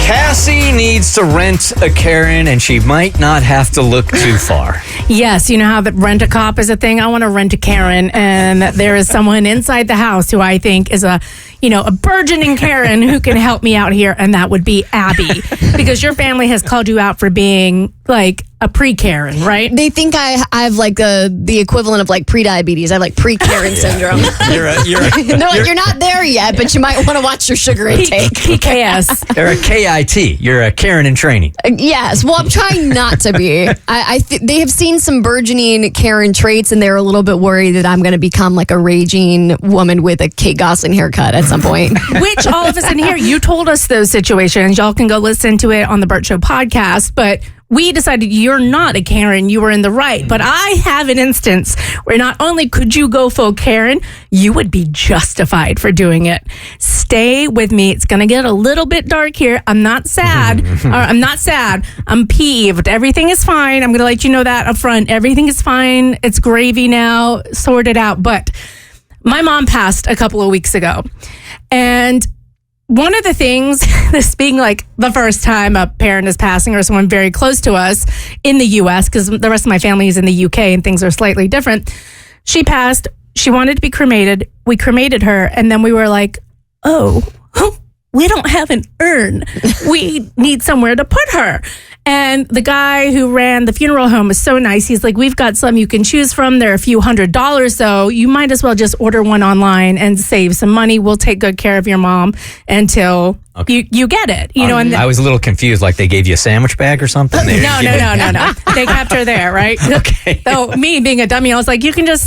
Cassie needs to rent a Karen, and she might not have to look too far. Yes, you know how that rent-a-cop is a thing? I want to rent a Karen, and there is someone inside the house who I think is a burgeoning Karen who can help me out here, and that would be Abby. Because your family has called you out for being like a pre-Karen, right? They think I have like the equivalent of like pre-diabetes. I have like pre-Karen syndrome. They're They're not there yet, but you might want to watch your sugar intake. PKS. You're a KIT. You're a Karen in training. Yes. Well, I'm trying not to be. They have seen some burgeoning Karen traits, and they're a little bit worried that I'm going to become like a raging woman with a Kate Gosselin haircut at some point. Which all of us in here, you told us those situations. Y'all can go listen to it on the Bert Show podcast, but we decided you're not a Karen, you were in the right. But I have an instance where not only could you go full Karen, you would be justified for doing it. Stay with me. It's going to get a little bit dark here. I'm not sad. I'm peeved. Everything is fine. I'm going to let you know that up front. Everything is fine. It's gravy now. Sort it out. But my mom passed a couple of weeks ago. And one of the things, this being like the first time a parent is passing or someone very close to us in the U.S., because the rest of my family is in the U.K. and things are slightly different. She passed. She wanted to be cremated. We cremated her. And then we were like, oh, we don't have an urn. We need somewhere to put her. And the guy who ran the funeral home was so nice. He's like, we've got some you can choose from. They're a few $100s, though. You might as well just order one online and save some money. We'll take good care of your mom until you get it. And I was a little confused, like they gave you a sandwich bag or something. No. They kept her there, right? Okay. So me being a dummy, I was like,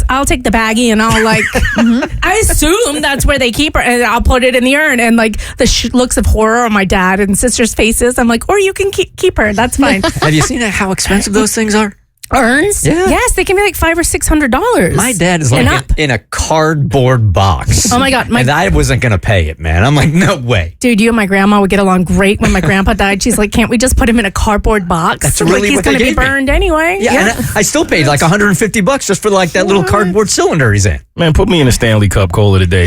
I'll take the baggie and I'll like, I assume that's where they keep her and I'll put it in the urn. And like the looks of horror on my dad and sister's faces, I'm like, or you can keep her. That's fine. Have you seen how expensive those things are? Urns? Yeah. Yes, they can be like $500 or $600. My dad is like in a cardboard box. Oh my God. And I wasn't going to pay it, man. I'm like, no way. Dude, you and my grandma would get along great. When my grandpa died, she's like, can't we just put him in a cardboard box? That's really like he's what they going to be gave me. burned anyway. Yeah. And I still paid like $150 just for like that little cardboard cylinder he's in. Man, put me in a Stanley Cup Cola today.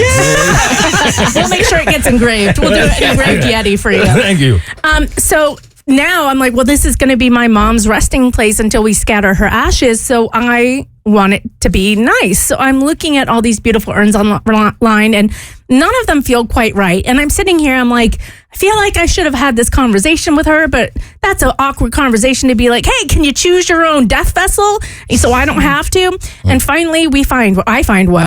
We'll make sure it gets engraved. We'll do an engraved Yeti for you. Thank you. So now I'm like, well, this is going to be my mom's resting place until we scatter her ashes. So I want it to be nice. So I'm looking at all these beautiful urns online and none of them feel quite right. And I'm sitting here, I'm like, I feel like I should have had this conversation with her, but that's an awkward conversation to be like, hey, can you choose your own death vessel so I don't have to? And finally I find one.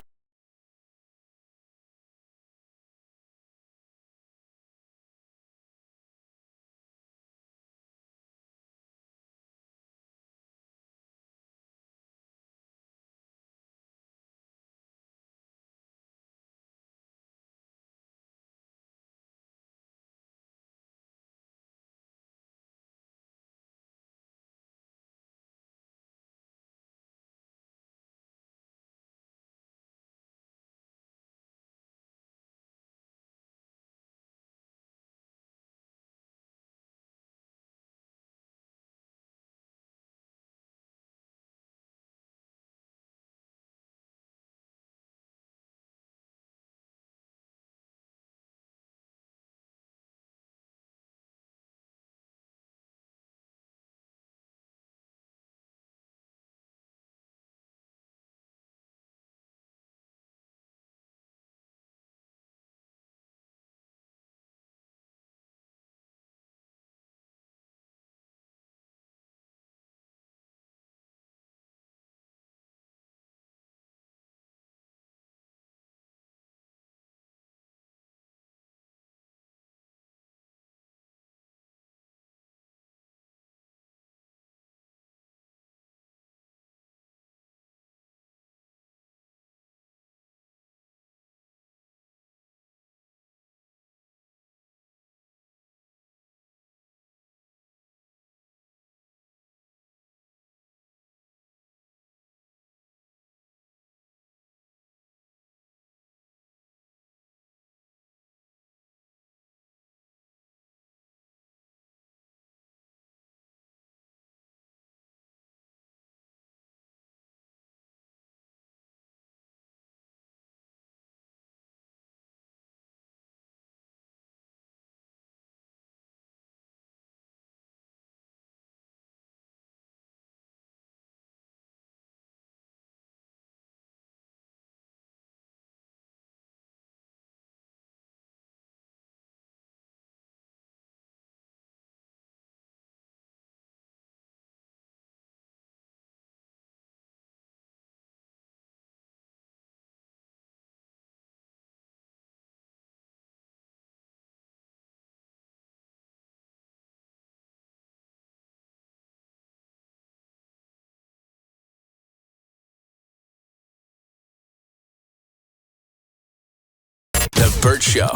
Bert Show.